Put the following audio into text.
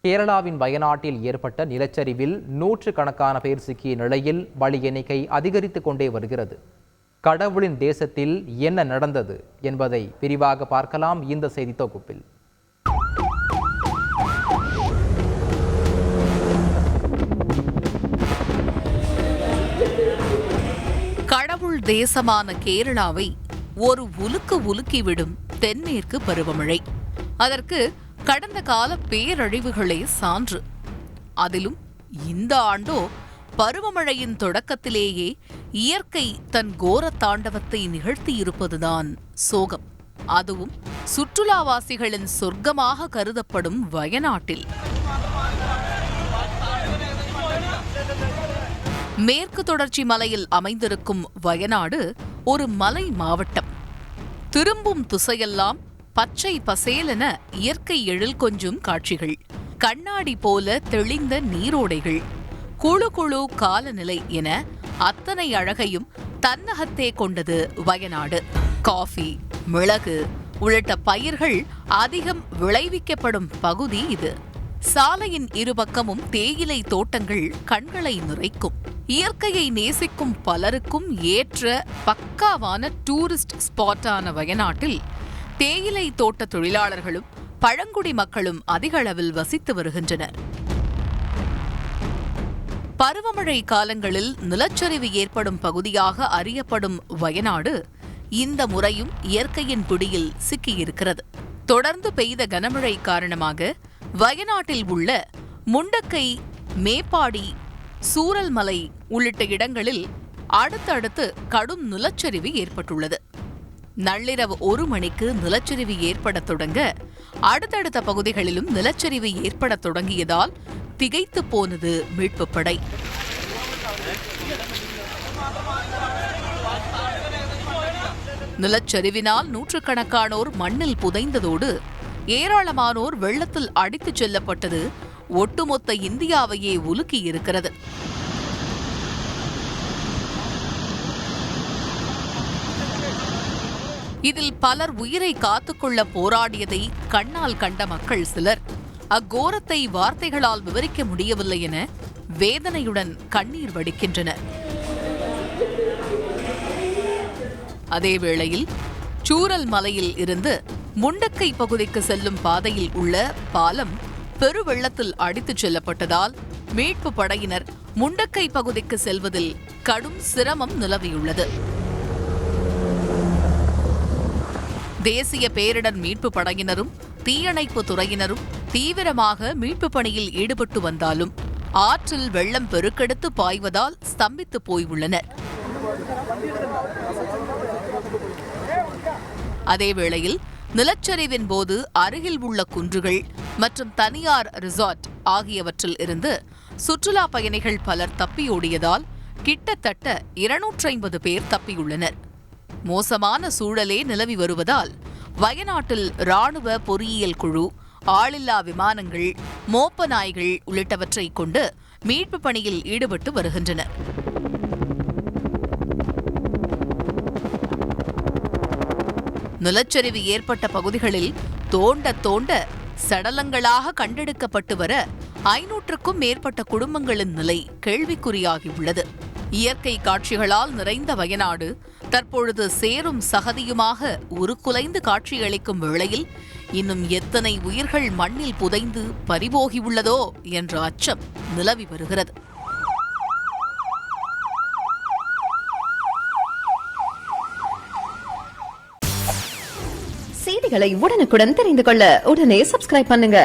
கேரளாவின் வயநாட்டில் ஏற்பட்ட நிலச்சரிவில் நூற்றுக்கணக்கான பேர் சிக்கிய நிலையில் பலி எண்ணிக்கை அதிகரித்துக் கொண்டே வருகிறது. கடவுளின் தேசத்தில் என்ன நடந்தது என்பதை விரிவாக பார்க்கலாம் இந்த செய்தி தொகுப்பில். கடவுள் தேசமான கேரளாவை ஒரு உலுக்கிவிடும் தென்மேற்கு பருவமழை. அதற்கு கடந்த கால பேரழிவுகளே சான்று. அதிலும் இந்த ஆண்டோ பருவமழையின் தொடக்கத்திலேயே இயற்கை தன் கோர தாண்டவத்தை நிகழ்த்தியிருப்பதுதான் சோகம். அதுவும் சுற்றுலாவாசிகளின் சொர்க்கமாக கருதப்படும் வயநாட்டில். மேற்கு தொடர்ச்சி மலையில் அமைந்திருக்கும் வயநாடு ஒரு மலை மாவட்டம். திரும்பும் திசையெல்லாம் பச்சை பசேலென இயற்கை எழில் கொஞ்சும் காட்சிகள், கண்ணாடி போல தெளிந்த நீரோடைகள், குழு குழு காலநிலை என அத்தனை அழகையும் தன்னகத்தே கொண்டது வயநாடு. காஃபி, மிளகு உள்ளிட்ட பயிர்கள் அதிகம் விளைவிக்கப்படும் பகுதி இது. சாலையின் இருபக்கமும் தேயிலை தோட்டங்கள் கண்களை நிறைக்கும். இயற்கையை நேசிக்கும் பலருக்கும் ஏற்ற பக்காவான டூரிஸ்ட் ஸ்பாட்டான வயநாட்டில் தேயிலை தோட்ட தொழிலாளர்களும் பழங்குடி மக்களும் அதிக அளவில் வசித்து வருகின்றனர். பருவமழை காலங்களில் நிலச்சரிவு ஏற்படும் பகுதியாக அறியப்படும் வயநாடு இந்த முறையும் இயற்கையின் பிடியில் சிக்கியிருக்கிறது. தொடர்ந்து பெய்த கனமழை காரணமாக வயநாட்டில் உள்ள முண்டக்கை, மேப்பாடி, சூரல்மலை உள்ளிட்ட இடங்களில் அடுத்தடுத்து கடும் நிலச்சரிவு ஏற்பட்டுள்ளது. நள்ளிரவு 1 மணிக்கு நிலச்சரிவு ஏற்படத் தொடங்க அடுத்தடுத்த பகுதிகளிலும் நிலச்சரிவு ஏற்படத் தொடங்கியதால் திகைத்து போனது மீட்புப் படை. நிலச்சரிவினால் நூற்றுக்கணக்கானோர் மண்ணில் புதைந்ததோடு ஏராளமானோர் வெள்ளத்தில் அடித்துச் செல்லப்பட்டது ஒட்டுமொத்த இந்தியாவையே உலுக்கியிருக்கிறது. இதில் பலர் உயிரை காத்துக்கொள்ள போராடியதை கண்ணால் கண்ட மக்கள் சிலர் அக்கோரத்தை வார்த்தைகளால் விவரிக்க முடியவில்லை என வேதனையுடன் கண்ணீர் வடிக்கின்றனர். அதேவேளையில் சூரல் மலையில் இருந்து முண்டக்கை பகுதிக்கு செல்லும் பாதையில் உள்ள பாலம் பெருவெள்ளத்தில் அடித்துச் செல்லப்பட்டதால் மீட்பு படையினர் முண்டக்கை பகுதிக்கு செல்வதில் கடும் சிரமம் நிலவியுள்ளது. தேசிய பேரிடர் மீட்பு படையினரும் தீயணைப்பு துறையினரும் தீவிரமாக மீட்பு பணியில் ஈடுபட்டு வந்தாலும் ஆற்றில் வெள்ளம் பெருக்கெடுத்து பாய்வதால் ஸ்தம்பித்து போயுள்ளனர். அதேவேளையில் நிலச்சரிவின் போது அருகில் உள்ள குன்றுகள் மற்றும் தனியார் ரிசார்ட் ஆகியவற்றில் இருந்து சுற்றுலா பயணிகள் பலர் தப்பியோடியதால் கிட்டத்தட்ட 250 பேர் தப்பியுள்ளனர். மோசமான சூழலே நிலவி வருவதால் வயநாட்டில் ராணுவ பொறியியல் குழு, ஆளில்லா விமானங்கள், மோப்ப நாய்கள் உள்ளிட்டவற்றை கொண்டு மீட்பு பணியில் ஈடுபட்டு வருகின்றனர். நிலச்சரிவு ஏற்பட்ட பகுதிகளில் தோண்ட சடலங்களாக கண்டெடுக்கப்பட்டு வர 500க்கும் மேற்பட்ட குடும்பங்களின் நிலை கேள்விக்குறியாகியுள்ளது. இயற்கை காட்சிகளால் நிறைந்த வயநாடு தற்பொழுது சேரும் சகதியுமாக உருக்குலைந்து காட்சியளிக்கும் வேளையில் இன்னும் எத்தனை உயிர்கள் மண்ணில் புதைந்து பறிபோகியுள்ளதோ என்ற அச்சம் நிலவி வருகிறது. செய்திகளை உடனுக்குடன் தெரிந்து கொள்ள உடனே சப்ஸ்கிரைப் பண்ணுங்க.